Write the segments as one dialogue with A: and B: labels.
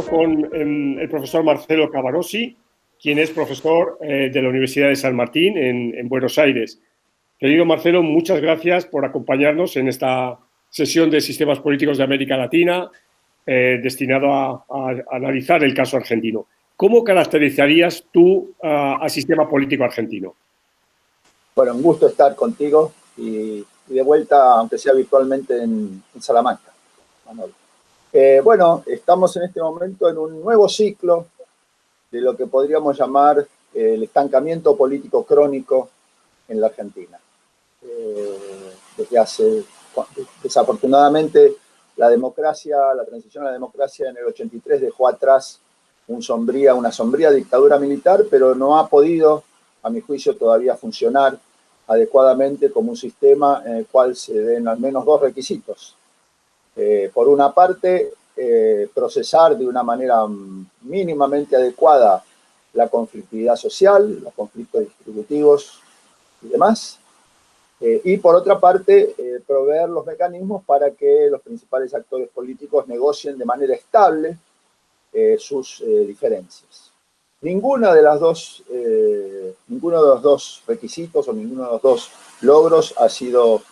A: con el profesor Marcelo Cavarossi, quien es profesor de la Universidad de San Martín en Buenos Aires. Querido Marcelo, muchas gracias por acompañarnos en esta sesión de sistemas políticos de América Latina destinado a analizar el caso argentino. ¿Cómo caracterizarías tú al sistema político argentino?
B: Bueno, un gusto estar contigo y de vuelta, aunque sea virtualmente, en Salamanca, Manuel. Bueno, estamos en este momento en un nuevo ciclo de lo que podríamos llamar el estancamiento político crónico en la Argentina. Desafortunadamente, la transición a la democracia en el 83 dejó atrás una sombría dictadura militar, pero no ha podido, a mi juicio, todavía funcionar adecuadamente como un sistema en el cual se den al menos dos requisitos. Por una parte, procesar de una manera mínimamente adecuada la conflictividad social, los conflictos distributivos y demás. Y por otra parte, proveer los mecanismos para que los principales actores políticos negocien de manera estable sus diferencias. Ninguno de los dos requisitos o ninguno de los dos logros ha sido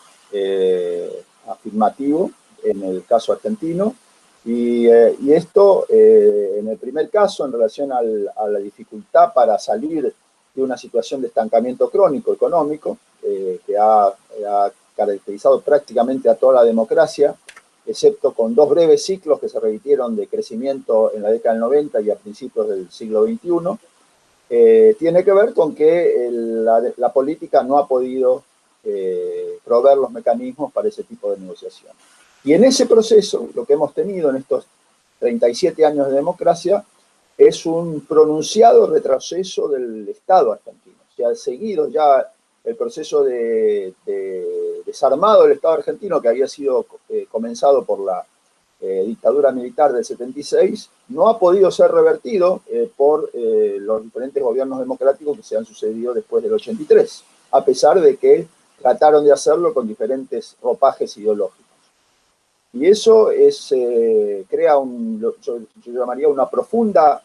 B: afirmativo en el caso argentino, y esto, en el primer caso, en relación a la dificultad para salir de una situación de estancamiento crónico económico, que ha caracterizado prácticamente a toda la democracia, excepto con dos breves ciclos que se repitieron de crecimiento en la década del 90 y a principios del siglo XXI, tiene que ver con que la política no ha podido proveer los mecanismos para ese tipo de negociación. Y en ese proceso, lo que hemos tenido en estos 37 años de democracia es un pronunciado retroceso del Estado argentino. Se ha seguido ya el proceso de desarmado del Estado argentino, que había sido comenzado por la dictadura militar del 76, no ha podido ser revertido por los diferentes gobiernos democráticos que se han sucedido después del 83, a pesar de que trataron de hacerlo con diferentes ropajes ideológicos. Y eso crea yo llamaría una profunda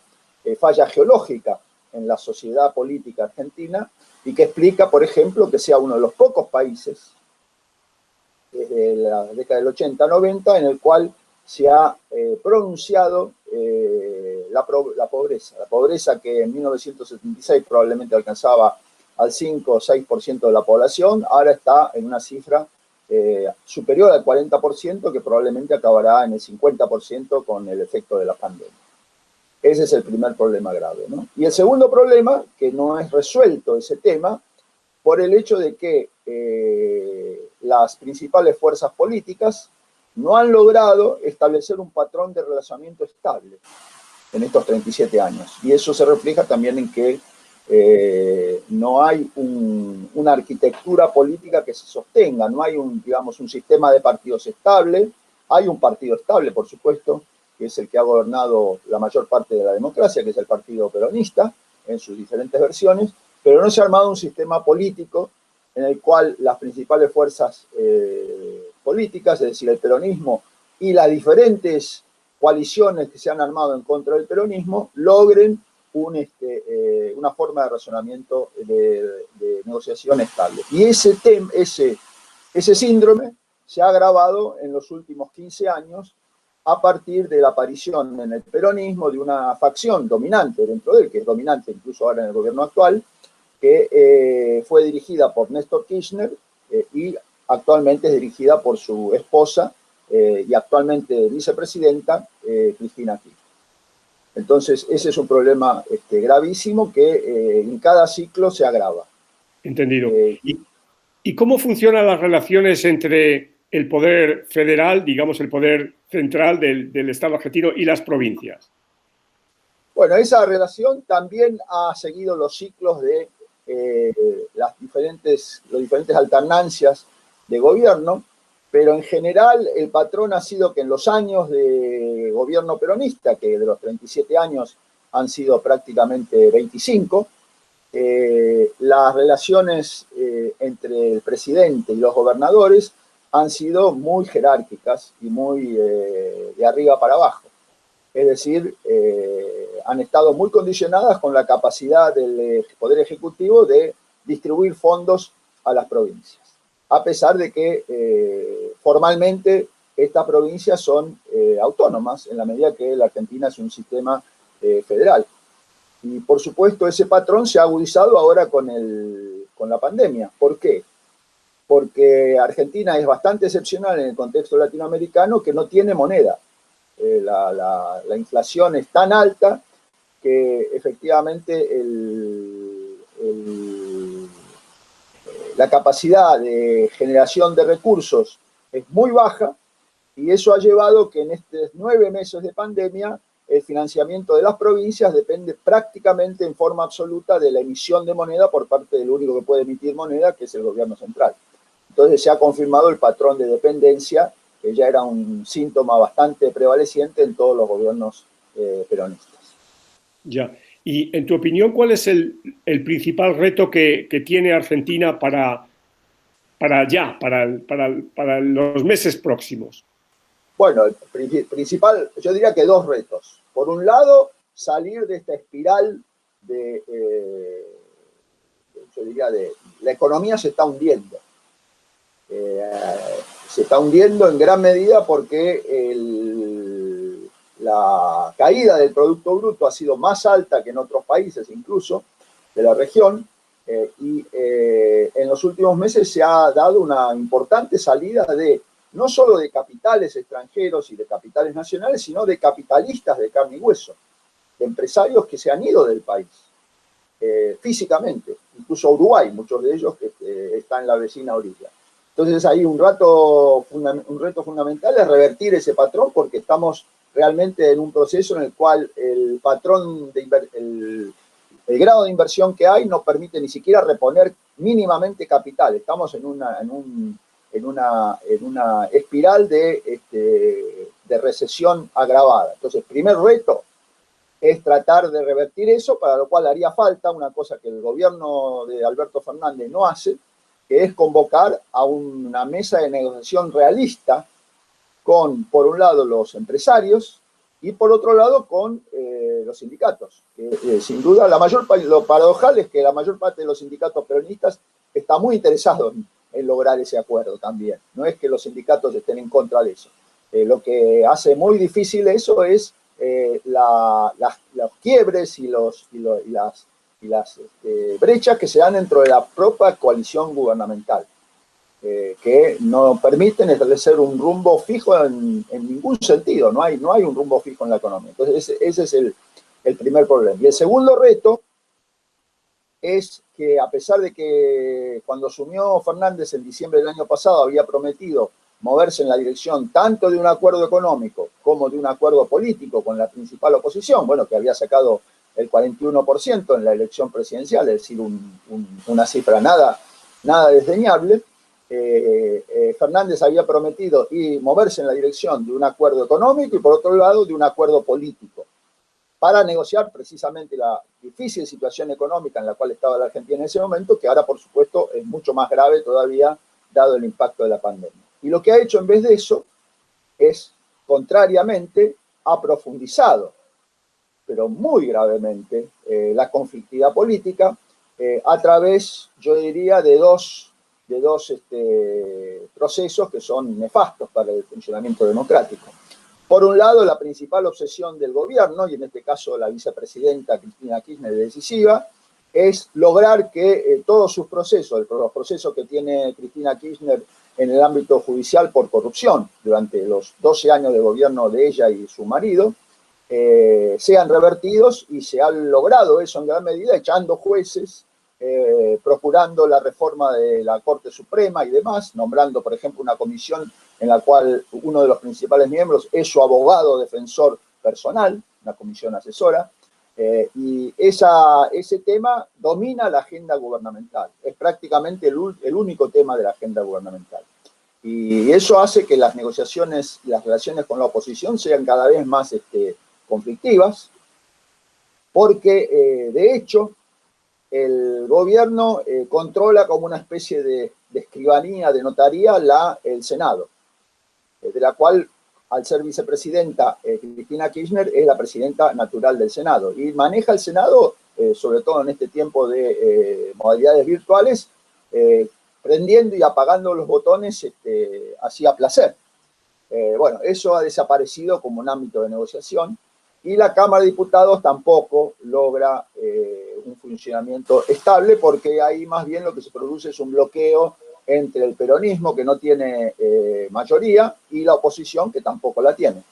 B: falla geológica en la sociedad política argentina, y que explica, por ejemplo, que sea uno de los pocos países desde la década del 80-90 en el cual se ha pronunciado la pobreza que en 1976 probablemente alcanzaba al 5 o 6% de la población, ahora está en una cifra superior al 40%, que probablemente acabará en el 50% con el efecto de la pandemia. Ese es el primer problema grave, ¿no? Y el segundo problema, que no es resuelto ese tema, por el hecho de que las principales fuerzas políticas no han logrado establecer un patrón de relacionamiento estable en estos 37 años. Y eso se refleja también en que no hay una arquitectura política que se sostenga, no hay un sistema de partidos estable. Hay un partido estable, por supuesto, que es el que ha gobernado la mayor parte de la democracia, que es el Partido Peronista, en sus diferentes versiones, pero no se ha armado un sistema político en el cual las principales fuerzas políticas, es decir, el peronismo y las diferentes coaliciones que se han armado en contra del peronismo, logren una forma de razonamiento de negociación estable. Y ese síndrome se ha agravado en los últimos 15 años a partir de la aparición en el peronismo de una facción dominante dentro de él, que es dominante incluso ahora en el gobierno actual, que fue dirigida por Néstor Kirchner y actualmente es dirigida por su esposa y actualmente vicepresidenta, Cristina Kirchner. Entonces, ese es un problema gravísimo que en cada ciclo se agrava.
A: Entendido. ¿Y cómo funcionan las relaciones entre el poder federal, digamos el poder central del Estado argentino, y las provincias?
B: Bueno, esa relación también ha seguido los ciclos de las diferentes alternancias de gobierno, pero en general el patrón ha sido que en los años de gobierno peronista, que de los 37 años han sido prácticamente 25, las relaciones entre el presidente y los gobernadores han sido muy jerárquicas y muy de arriba para abajo. Es decir, han estado muy condicionadas con la capacidad del Poder Ejecutivo de distribuir fondos a las provincias, a pesar de que formalmente estas provincias son autónomas, en la medida que la Argentina es un sistema federal. Y por supuesto ese patrón se ha agudizado ahora con la pandemia. ¿Por qué? Porque Argentina es bastante excepcional en el contexto latinoamericano que no tiene moneda. La inflación es tan alta que efectivamente la capacidad de generación de recursos es muy baja, y eso ha llevado que en estos 9 meses de pandemia el financiamiento de las provincias depende prácticamente en forma absoluta de la emisión de moneda por parte del único que puede emitir moneda, que es el gobierno central. Entonces se ha confirmado el patrón de dependencia, que ya era un síntoma bastante prevaleciente en todos los gobiernos peronistas.
A: Ya. Y en tu opinión, ¿cuál es el principal reto que tiene Argentina para los meses próximos?
B: Bueno, el principal, yo diría que 2 retos. Por un lado, salir de esta espiral yo diría la economía se está hundiendo. Se está hundiendo en gran medida porque la caída del Producto Bruto ha sido más alta que en otros países, incluso de la región, y en los últimos meses se ha dado una importante salida no solo de capitales extranjeros y de capitales nacionales, sino de capitalistas de carne y hueso, de empresarios que se han ido del país físicamente, incluso Uruguay, muchos de ellos que están en la vecina orilla. Entonces ahí un reto fundamental es revertir ese patrón, porque estamos realmente en un proceso en el cual el patrón, el grado de inversión que hay no permite ni siquiera reponer mínimamente capital. Estamos en una espiral de recesión agravada. Entonces, primer reto es tratar de revertir eso, para lo cual haría falta una cosa que el gobierno de Alberto Fernández no hace, que es convocar a una mesa de negociación realista con, por un lado, los empresarios y, por otro lado, con los sindicatos. Sin duda, lo paradojal es que la mayor parte de los sindicatos peronistas está muy interesados en lograr ese acuerdo también. No es que los sindicatos estén en contra de eso. Lo que hace muy difícil eso es los quiebres y las brechas que se dan dentro de la propia coalición gubernamental, que no permiten establecer un rumbo fijo en ningún sentido. No hay un rumbo fijo en la economía. Entonces ese es el primer problema. Y el segundo reto es que, a pesar de que cuando asumió Fernández en diciembre del año pasado había prometido moverse en la dirección tanto de un acuerdo económico como de un acuerdo político con la principal oposición, bueno, que había sacado el 41% en la elección presidencial, es decir, una cifra nada desdeñable. Fernández había prometido moverse en la dirección de un acuerdo económico y, por otro lado, de un acuerdo político, para negociar precisamente la difícil situación económica en la cual estaba la Argentina en ese momento, que ahora, por supuesto, es mucho más grave todavía, dado el impacto de la pandemia. Y lo que ha hecho en vez de eso es, contrariamente, ha profundizado, pero muy gravemente, la conflictividad política a través, yo diría, de dos procesos que son nefastos para el funcionamiento democrático. Por un lado, la principal obsesión del gobierno, y en este caso la vicepresidenta Cristina Kirchner es decisiva, es lograr que todos sus procesos, los procesos que tiene Cristina Kirchner en el ámbito judicial por corrupción durante los 12 años de gobierno de ella y su marido, sean revertidos, y se ha logrado eso en gran medida echando jueces, procurando la reforma de la Corte Suprema y demás, nombrando, por ejemplo, una comisión en la cual uno de los principales miembros es su abogado defensor personal, una comisión asesora, y ese tema domina la agenda gubernamental, es prácticamente el único tema de la agenda gubernamental. Y eso hace que las negociaciones y las relaciones con la oposición sean cada vez más conflictivas, porque de hecho el gobierno controla como una especie de escribanía, de notaría, el Senado, de la cual al ser vicepresidenta, Cristina Kirchner es la presidenta natural del Senado y maneja el Senado, sobre todo en este tiempo de modalidades virtuales, prendiendo y apagando los botones así a placer. Bueno, eso ha desaparecido como un ámbito de negociación y la Cámara de Diputados tampoco logra un funcionamiento estable porque ahí más bien lo que se produce es un bloqueo entre el peronismo, que no tiene mayoría, y la oposición, que tampoco la tiene.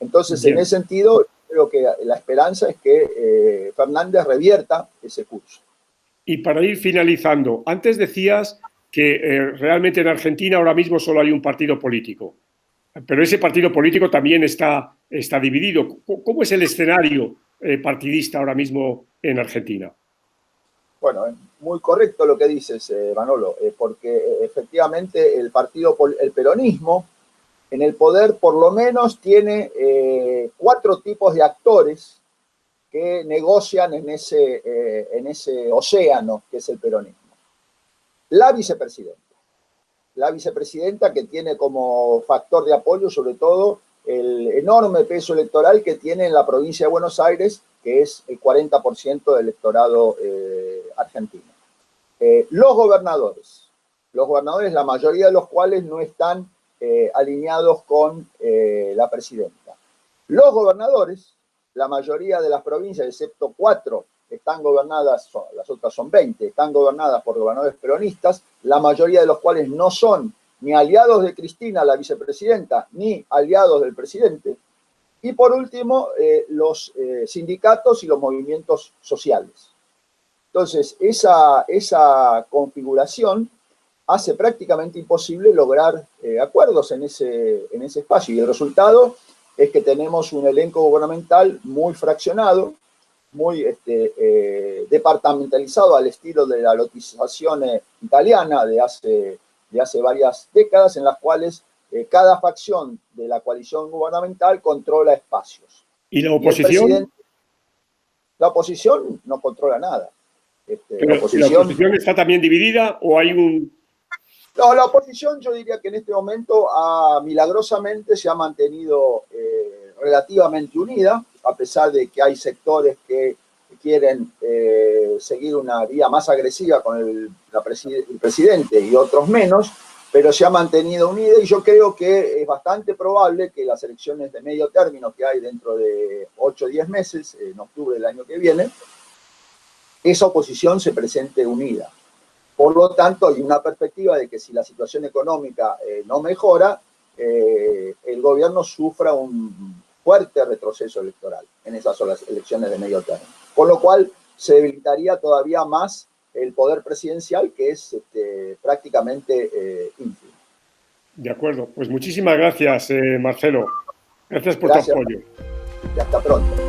B: Entonces, bien, en ese sentido, creo que la esperanza es que Fernández revierta ese curso.
A: Y para ir finalizando, antes decías que realmente en Argentina ahora mismo solo hay un partido político, pero ese partido político también está dividido. ¿Cómo es el escenario partidista ahora mismo en Argentina?
B: Bueno, es muy correcto lo que dices, Manolo, porque efectivamente el peronismo en el poder por lo menos tiene 4 tipos de actores que negocian en ese océano que es el peronismo. La vicepresidenta que tiene como factor de apoyo sobre todo el enorme peso electoral que tiene en la provincia de Buenos Aires, que es el 40% del electorado argentino. Los gobernadores, la mayoría de los cuales no están alineados con la presidenta. Los gobernadores, la mayoría de las provincias, excepto 4, están gobernadas, las otras son 20, están gobernadas por gobernadores peronistas, la mayoría de los cuales no son ni aliados de Cristina, la vicepresidenta, ni aliados del presidente. Y por último, los sindicatos y los movimientos sociales. Entonces, esa configuración hace prácticamente imposible lograr acuerdos en ese espacio. Y el resultado es que tenemos un elenco gubernamental muy fraccionado, muy departamentalizado al estilo de la lotización italiana de hace varias décadas, en las cuales cada facción de la coalición gubernamental controla espacios.
A: ¿Y la oposición?
B: La oposición no controla nada.
A: ¿La oposición está también dividida o hay un...?
B: No, la oposición yo diría que en este momento milagrosamente se ha mantenido relativamente unida, a pesar de que hay sectores que quieren seguir una vía más agresiva con el presidente y otros menos, pero se ha mantenido unida y yo creo que es bastante probable que las elecciones de medio término que hay dentro de 8 o 10 meses, en octubre del año que viene, esa oposición se presente unida. Por lo tanto, hay una perspectiva de que si la situación económica no mejora, el gobierno sufra un fuerte retroceso electoral en esas elecciones de medio término. Con lo cual, se debilitaría todavía más el poder presidencial, que es prácticamente ínfimo.
A: De acuerdo. Pues muchísimas gracias, Marcelo. Gracias por tu apoyo.
B: Y hasta pronto.